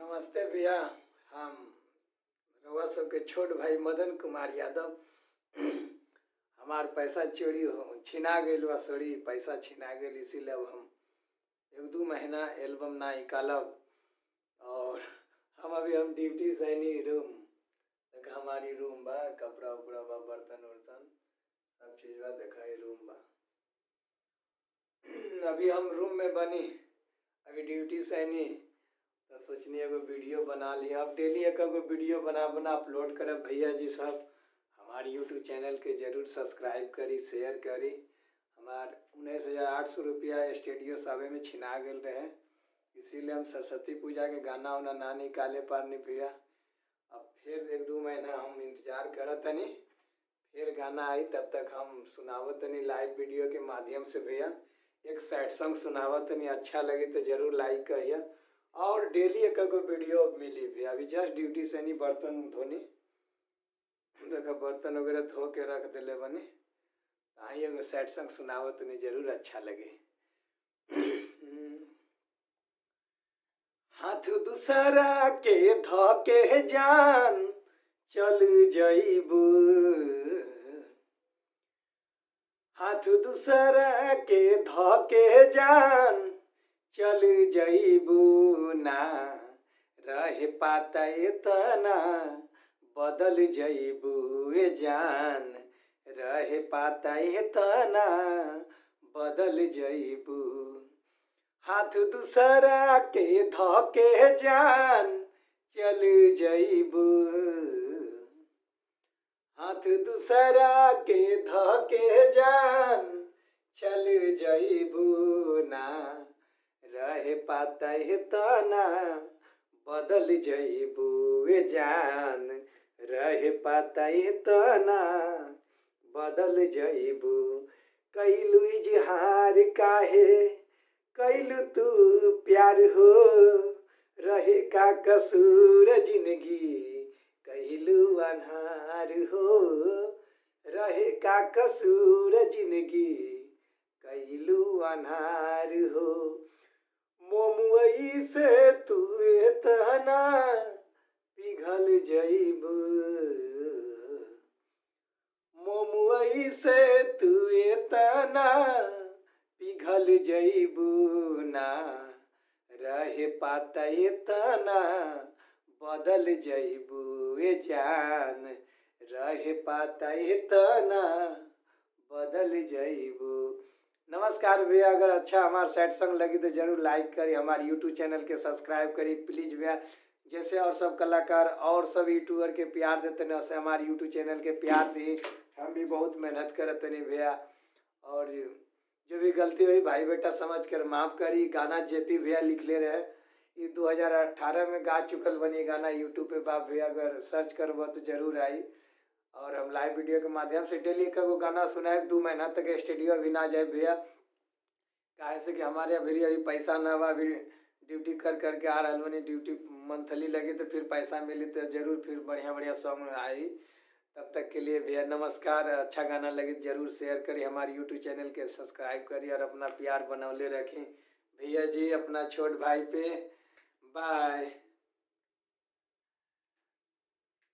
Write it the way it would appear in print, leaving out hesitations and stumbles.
नमस्ते भैया। हम रउआ सबके छोट भाई मदन कुमार यादव। हमार पैसा चोरी हो छिना गइल बा, सॉरी पैसा छिना गइल, इसीलिए अब हम 1-2 महीना एल्बम ना निकालब। और हम ड्यूटी से आइनी रूम देखा, हमारी रूम बा, कपड़ा उपड़ा बा, बर्तन उर्तन सब चीज बा, देखा ये रूम बा। अभी हम रूम में बनी, अभी ड्यूटी से आइनी तो सोचनी एगो वीडियो बना लिया। अब डेली एक वीडियो बना बना अपलोड करब। भैया जी सब हमारे यूट्यूब चैनल के जरूर सब्सक्राइब करी, शेयर करी। हमार 19,800 रुपया स्टूडियो सावे में छिना गल रहे, इसीलिए हम सरस्वती पूजा के गाना उना ना निकाले पारनी भैया। अब फिर 1-2 महीना हम इंतजार करत तनी, फिर गाना आई तब तक हम सुनावत तनी लाइव वीडियो के माध्यम से भैया। एक सैड सॉन्ग सुनावत तनी, अच्छा लगे तो जरूर लाइक करिए। और डेली एक वीडियो मिली भैया। अभी जस्ट ड्यूटी से नहीं, बर्तन धोनी, देखा बर्तन वगैरह धो के रख दिले बनी। आई एगो सैड सॉन्ग सुनावत तनी, जरूर अच्छा लगे। हाथ दूसरा के धो के जान चल जइबू, हाथ दूसरा के धो के जान चल जइबू ना, रहे पाता इतना बदल जइबू ए जान, रहे पाता इतना बदल जइबू। हाथ दूसरा के धो के जान चल जइबू, हाथ दूसरा के धो के जान चल जइबू ना, रहे पाता इतना बदल जइबू ए जान, रहे पाता इतना बदल जइबू। कैलू इजहार काहे कैलू तू प्यार हो, रहे का कसूर जिंदगी कैलू अनहार हो, रहे का कसूर जिंदगी कैलू अनहार हो। मोमुई से तू इतना पिघल जइबू, मोमुई से तू इतना पिघल जइबू ना, रहे पाता इतना बदल जइबू ए जान, रहे पाता इतना बदल जइबू। नमस्कार भैया। अगर अच्छा हमारा सैड सॉन्ग लगी तो जरूर लाइक करी, हमारे यूट्यूब चैनल के सब्सक्राइब करी प्लीज़ भैया। जैसे और सब कलाकार और सब यूट्यूबर के प्यार देते हैं, वैसे हमारे यूट्यूब चैनल के प्यार दी। हम भी बहुत मेहनत करते नहीं भैया, और जो भी गलती हुई भाई बेटा समझ कर माफ़ करी। गाना जेपी भैया लिख ले रहे, ये 2018 में गा चुकल बनी गाना यूट्यूब पे बाप भैया, अगर सर्च करबो तो जरूर आई। और हम लाइव वीडियो के माध्यम से डेली का वो गाना सुनाए। 2 महीना तक स्टूडियो भी ना जाए भैया, काहे से कि हमारे अभी पैसा ना बा। अभी ड्यूटी कर करके आ रहा बनी, ड्यूटी मंथली लगी तो फिर पैसा मिली तो जरूर फिर बढ़िया बढ़िया सॉन्ग आई। तब तक के लिए भैया नमस्कार। अच्छा गाना लगे जरूर शेयर करिए, हमारे यूट्यूब चैनल के सब्सक्राइब करिए और अपना प्यार बनौले रखें भैया जी अपना छोट भाई पे। बाय।